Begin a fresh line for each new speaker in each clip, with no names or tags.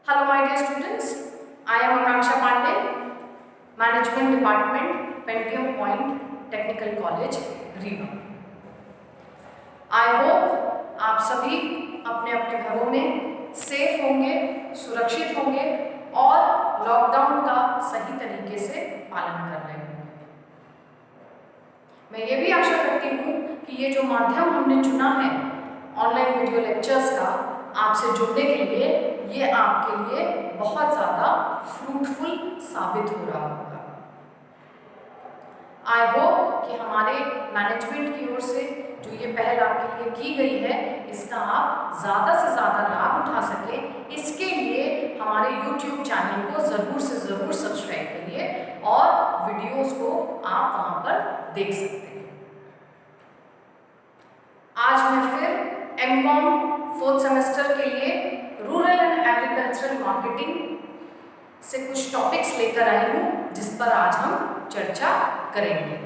Hello my dear students, I am Akanksha Pandey, Management Department, Pentium Point, Technical College, Rewa. I hope आप सभी अपने अपने घरों में सेफ होंगे, सुरक्षित होंगे और लॉकडाउन का सही तरीके से पालन कर रहे होंगे। मैं ये भी आशा करती हूँ कि ये जो माध्यम हमने चुना है ऑनलाइन वीडियो लेक्चर्स का आपसे जुड़ने के लिए, ये आपके लिए बहुत ज़्यादा फ्रूटफुल साबित हो रहा होगा। आई होप कि हमारे मैनेजमेंट की ओर से जो ये पहल आपके लिए की गई है, इसका आप ज़्यादा से ज़्यादा लाभ उठा सकें। इसके लिए हमारे YouTube चैनल को ज़रूर से ज़रूर सब्सक्राइब करिए और वीडियोस को आप वहाँ पर देख सकते हैं। आज मैं फिर MCOM 4th सेमेस्टर के लिए रूरल एंड एग्रीकल्चरल मार्केटिंग से कुछ टॉपिक्स लेकर आई हूँ, जिस पर आज हम चर्चा करेंगे।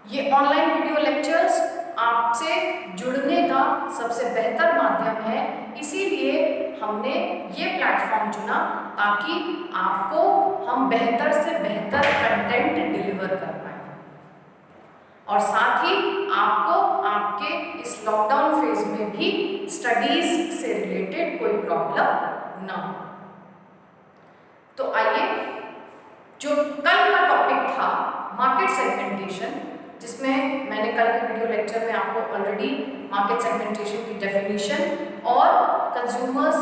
ये ऑनलाइन वीडियो लेक्चर्स आपसे जुड़ने का सबसे बेहतर माध्यम है, इसीलिए हमने ये प्लेटफॉर्म चुना ताकि आपको हम बेहतर से बेहतर कंटेंट डिलीवर कर पाएँ और साथ ही आपको आपके इस लॉकडाउन फेज में भी स्टडीज से रिलेटेड कोई प्रॉब्लम ना हो। तो आइए, जो कल का टॉपिक था मार्केट सेगमेंटेशन, जिसमें मैंने कल के वीडियो लेक्चर में आपको ऑलरेडी मार्केट सेगमेंटेशन की डेफिनेशन और कंज्यूमर्स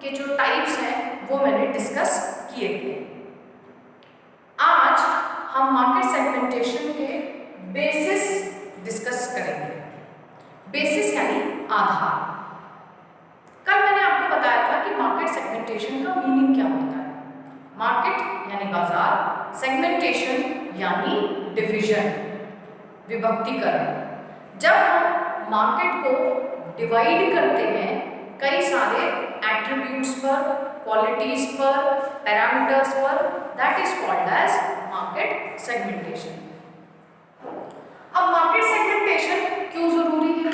के जो टाइप्स हैं वो मैंने डिस्कस किए थे। आज हम मार्केट सेगमेंटेशन के बेसिस डिस्कस करेंगे। बेसिस यानी आधार। कल मैंने आपको बताया था कि मार्केट सेगमेंटेशन का मीनिंग क्या होता है। मार्केट यानी बाजार, सेगमेंटेशन यानी डिवीजन, विभक्तिकरण। जब हम मार्केट को डिवाइड करते हैं कई सारे एट्रीब्यूट्स पर, क्वालिटीज पर, पैरामीटर्स पर, that is called as market segmentation. अब मार्केट सेगमेंटेशन क्यों जरूरी है?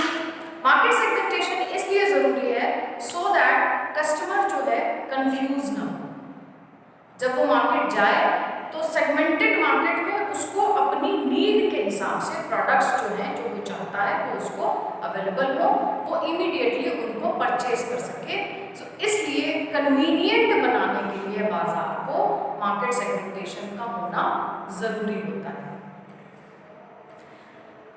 मार्केट सेगमेंटेशन इसलिए जरूरी है सो दैट कस्टमर जो है कंफ्यूज ना हो। जब वो मार्केट जाए तो सेगमेंटेड मार्केट में उसको अपनी नीड के हिसाब से प्रोडक्ट्स जो हैं, जो वो चाहता है वो उसको अवेलेबल हो, वो इमीडिएटली उनको परचेज कर सके। तो इसलिए कन्वीनियंट बनाने के लिए बाजार को मार्केट सेगमेंटेशन का होना जरूरी होता है।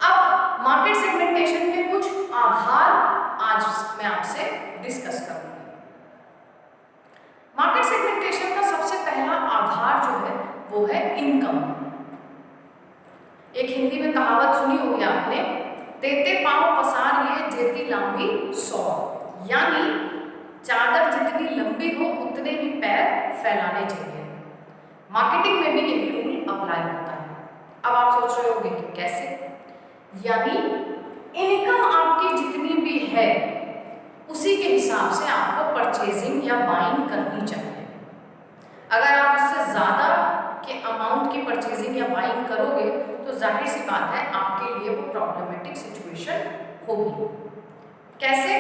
अब मार्केट सेगमेंटेशन के कुछ आधार आज मैं आपसे डिस्कस करूंगी। मार्केट सेगमेंटेशन का सबसे पहला आधार जो है वो है इनकम। एक हिंदी में कहावत सुनी होगी आपने, तेते पांव पसारिए जेती लंबी 100, यानी चादर जितनी लंबी हो उतने ही पैर फैलाने चाहिए। मार्केटिंग में भी यही रूल अप्लाई होता है। अब आप सोच रहे होंगे कि कैसे? यानी इनकम आपकी जितनी भी है उसी के हिसाब से आपको परचेजिंग या बाइंग करनी चाहिए। अगर आप उससे ज़्यादा के अमाउंट की परचेजिंग या बाइंग करोगे तो जाहिर सी बात है आपके लिए वो प्रॉब्लमेटिक सिचुएशन होगी। कैसे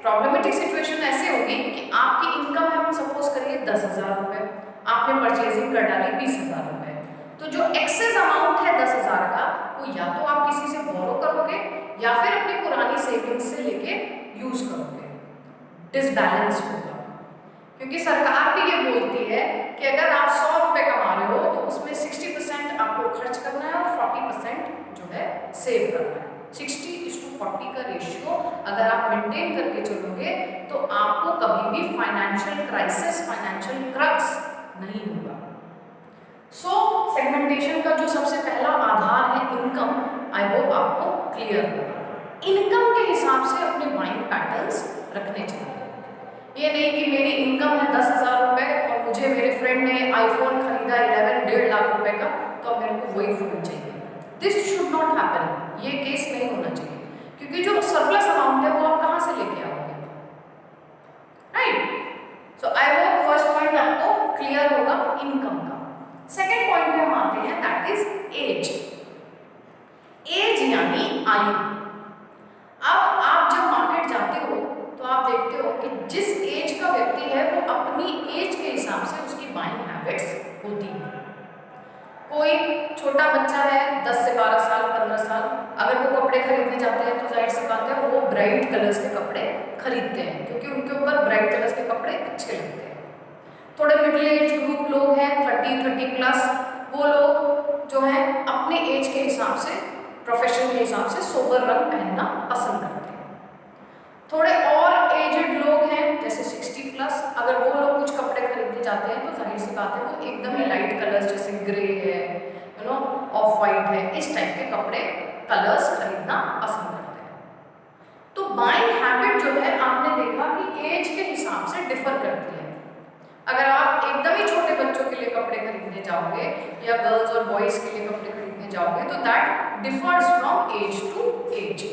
प्रॉब्लमेटिक सिचुएशन? ऐसे होगी कि आपकी इनकम है, हम सपोज करिए 10,000 रुपये, आपने परचेजिंग कर डाली 20,000 रुपये, तो जो एक्सेस अमाउंट है 10,000 का वो या तो आप किसी से बोरो करोगे या फिर अपनी पुरानी सेविंग्स से लेके यूज करोगे। डिसबैलेंस होगा, क्योंकि सरकार भी ये बोलती है कि अगर आप 100 रुपये कमा रहे हो तो उसमें 60% आपको खर्च करना है और 40% जो है सेव करना है। 60:40 का रेशियो अगर आप मेंटेन करके चलोगे तो आपको कभी भी फाइनेंशियल क्राइसिस, फाइनेंशियल क्रक्स नहीं होगा। सो सेगमेंटेशन का जो सबसे पहला आधार है इनकम, आई होप आपको क्लियर होगा। इनकम के हिसाब से अपने बाइंग पैटर्न्स रखने चाहिए। ये नहीं कि मेरी इनकम है 10,000 रुपये और मुझे मेरे फ्रेंड ने आईफोन खरीदा 1.5 लाख रुपए का, तो अब मेरे को वही फोन चाहिए। This should not happen. ये केस नहीं होना चाहिए, क्योंकि जो सरप्लस अमाउंट है वो आप कहाँ से लेके आओगे? Right. So I hope first point आपको क्लियर होगा इनकम का। सेकेंड पॉइंट पे हम आते हैं, दैट इज एज। एज यानी आयु। अब आप जब मार्केट जाते हो तो आप देखते हो कि कि जिस एज का व्यक्ति है वो अपनी एज के हिसाब से उसकी बाइंग हैबिट्स होती है। कोई छोटा बच्चा है 10 से 12 साल 15 साल, अगर वो कपड़े खरीदने जाते हैं तो जाहिर सी बात है वो ब्राइट कलर्स के कपड़े खरीदते हैं क्योंकि उनके ऊपर ब्राइट कलर्स के कपड़े अच्छे लगते हैं। थोड़े मिडिल एज ग्रुप लोग हैं 30 प्लस, वो लोग जो है अपने एज के हिसाब से, प्रोफेशन के हिसाब से सोबर रंग पहनना पसंद करते हैं। थोड़े और एजेड लोग हैं जैसे 60 प्लस, अगर वो लोग कुछ कपड़े खरीदने जाते हैं तो जाहिर सी बात है वो एकदम ही लाइट कलर्स जैसे ग्रे है, ऑफ वाइट है, इस टाइप के कपड़े कलर्स खरीदना पसंद करते हैं। तो बाइंग हैबिट जो है आपने देखा कि एज के हिसाब से डिफर करती है। अगर आप एकदम ही छोटे बच्चों के लिए कपड़े खरीदने जाओगे या गर्ल्स और बॉयज के लिए कपड़े खरीदने जाओगे तो that differs from age to age.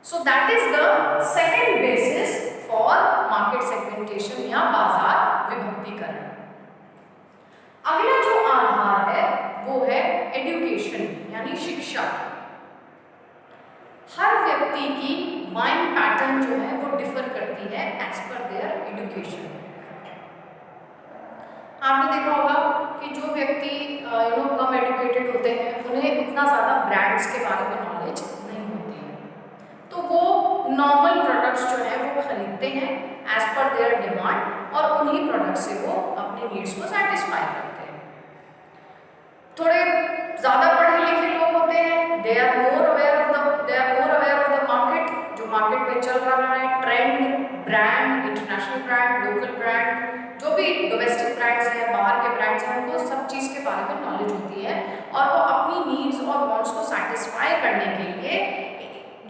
So that is the second basis for market segmentation या बाजार विभक्तिकरण। अगला जो आधार है वो है एजुकेशन यानी शिक्षा। हर व्यक्ति की माइंड पैटर्न जो है वो डिफर करती है एज पर देयर एजुकेशन। आपने देखा होगा कि जो व्यक्ति कम एजुकेटेड होते हैं उन्हें उतना ज़्यादा ब्रांड्स के बारे में नॉलेज नहीं होती है, तो वो नॉर्मल प्रोडक्ट्स जो है वो खरीदते हैं एज पर देयर डिमांड और उन्हीं प्रोडक्ट से वो अपने नीड्स को सेटिस्फाई करते हैं। थोड़े ज़्यादा पढ़े लिखे लोग होते हैं, they are more aware of the market, जो मार्केट में चल रहा है, trend, brand, international brand, local brand, जो भी डोमेस्टिक ब्रांड्स हैं, बाहर के ब्रांड्स हैं, उनको सब चीज़ के बारे में नॉलेज होती है और वो अपनी नीड्स और वांट्स को सेटिस्फाई करने के लिए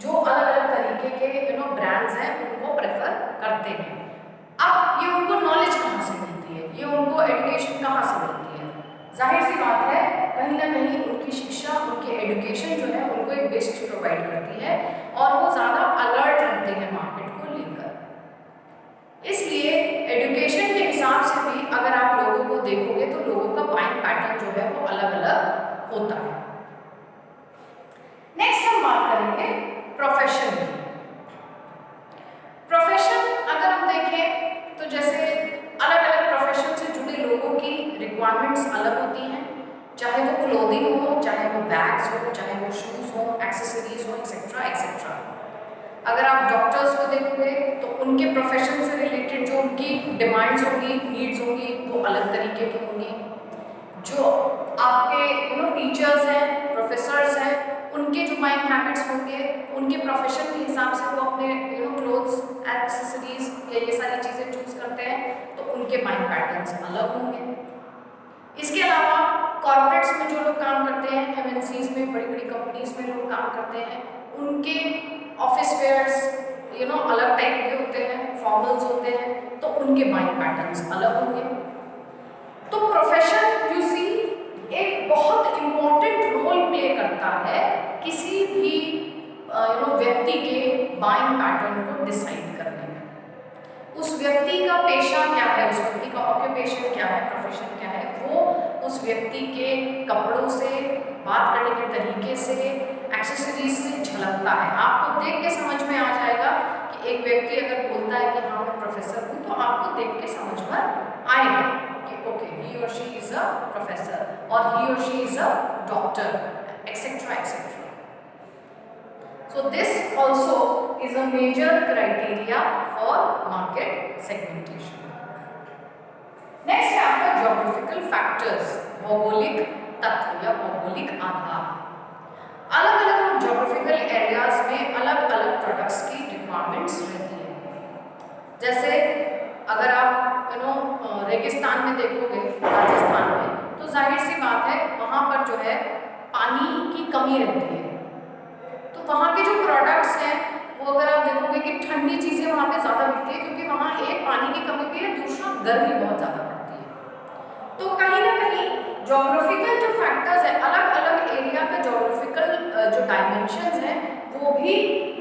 जो अलग अलग तरीके के ब्रांड्स हैं उनको प्रेफर करते हैं। अब ये उनको नॉलेज कहाँ से मिलती है, ये उनको एजुकेशन कहाँ से मिलती है? जाहिर सी बात है कहीं ना कहीं उनकी शिक्षा, उनकी एजुकेशन जो है उनको एक बेसिस प्रोवाइड करती है और वो ज़्यादा अलर्ट रहते हैं मार्केट को लेकर। इसलिए एजुकेशन के हिसाब से भी अगर आप लोगों को देखोगे तो लोगों का बाइंग पैटर्न जो है वो अलग अलग होता है। नेक्स्ट हम बात करेंगे प्रोफेशन की। प्रोफेशन अगर हम देखें तो जैसे अलग अलग प्रोफेशन से जुड़े लोगों की रिक्वायरमेंट्स अलग होती हैं, चाहे वो क्लोथिंग हो, चाहे वो बैग्स हो, चाहे वो शूज़ हो, एक्सेसरीज हो, एक्सेट्रा एक्सेट्रा। अगर आप डॉक्टर्स को देखोगे तो उनके प्रोफेशन से रिलेटेड जो उनकी डिमांड्स होंगी, नीड्स होंगी, वो अलग तरीके की होंगी। जो आपके टीचर्स हैं, प्रोफेसर्स हैं, उनके जो माइंड हैबिट्स होंगे उनके प्रोफेशन के हिसाब से वो अपने क्लोथ्स, एक्सेसरीज या ये सारी चीज़ें चूज करते हैं, तो उनके माइंड पैटर्न्स अलग होंगे। इसके अलावा कॉर्पोरेट्स में जो लोग काम करते हैं, एमएनसीज में, बड़ी बड़ी कंपनीज में लोग काम करते हैं, उनके ऑफिस वेयर्स अलग टाइप के होते हैं, फॉर्मल्स होते हैं, तो उनके माइंड पैटर्न्स अलग होंगे। तो प्रोफेशन यू सी एक बहुत इम्पोर्टेंट रोल प्ले करता है किसी भी व्यक्ति के बाइंग पैटर्न को डिसाइड करने में। उस व्यक्ति का पेशा क्या है, उस व्यक्ति का ऑक्यूपेशन क्या है, प्रोफेशन क्या है, वो उस व्यक्ति के कपड़ों से, बात करने के तरीके से, एक्सेसरीज से झलकता है। आपको देख के समझ में आ जाएगा कि एक व्यक्ति अगर बोलता है कि हाँ मैं प्रोफेसर हूँ, तो आपको देख के समझ में आएगा कि ओके ही और शी इज अ प्रोफेसर और ही और she is a doctor etcetera etcetera. So this also is a major criteria for market segmentation. Next है आपका geographical factors, भौगोलिक तत्व या भौगोलिक आधार। अलग अलग geographical areas में अलग अलग products की requirements रहती है। जैसे अगर आप रेगिस्तान में देखोगे, राजस्थान में, तो जाहिर सी बात है वहाँ पर जो है पानी की कमी रहती है, तो वहाँ के जो प्रोडक्ट्स हैं वो अगर आप देखोगे कि ठंडी चीज़ें वहाँ पे ज़्यादा मिलती है, क्योंकि वहाँ एक पानी की कमी भी है, दूसरा गर्मी बहुत ज़्यादा पड़ती है। तो कहीं ना कहीं जोग्राफिकल जो फैक्टर्स है, अलग अलग एरिया के जोग्राफिकल जो डायमेंशंस हैं वो भी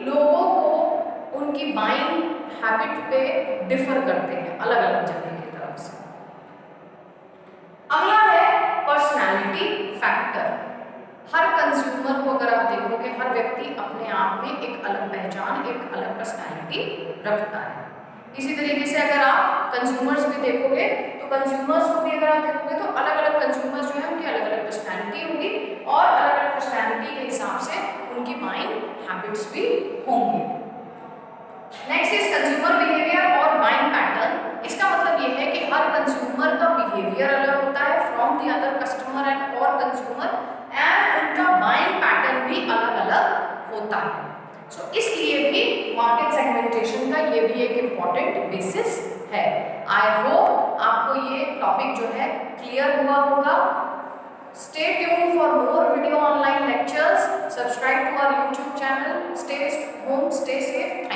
लोगों को उनकी बाइंग हैबिट पे डिफर करते हैं अलग अलग जगह की तरफ से। अगला है पर्सनैलिटी फैक्टर। हर कंज्यूमर को अगर आप देखोगे, हर व्यक्ति अपने आप में एक अलग पहचान, एक अलग पर्सनैलिटी रखता है। इसी तरीके से अगर आप कंज्यूमर्स भी देखोगे तो कंज्यूमर्स को भी अगर आप देखोगे तो अलग अलग कंज्यूमर्स जो है उनकी अलग अलग पर्सनैलिटी होगी और अलग अलग पर्सनैलिटी के हिसाब से उनकी बाइंग हैबिट्स भी होंगी। नेक्स्ट इज कंज्यूमर बिहेवियर और बाइंग पैटर्न। इसका मतलब ये है कि हर कंज्यूमर का बिहेवियर अलग होता है from the other customer and और कंज्यूमर, एंड उनका बाइंग पैटर्न भी अलग अलग होता है। सो इसलिए भी मार्केट सेगमेंटेशन का ये भी एक इम्पॉर्टेंट बेसिस है। आई होप आपको ये टॉपिक जो है क्लियर हुआ होगा। Stay tuned for more video online lectures. Subscribe to our YouTube channel. Stay home, stay safe.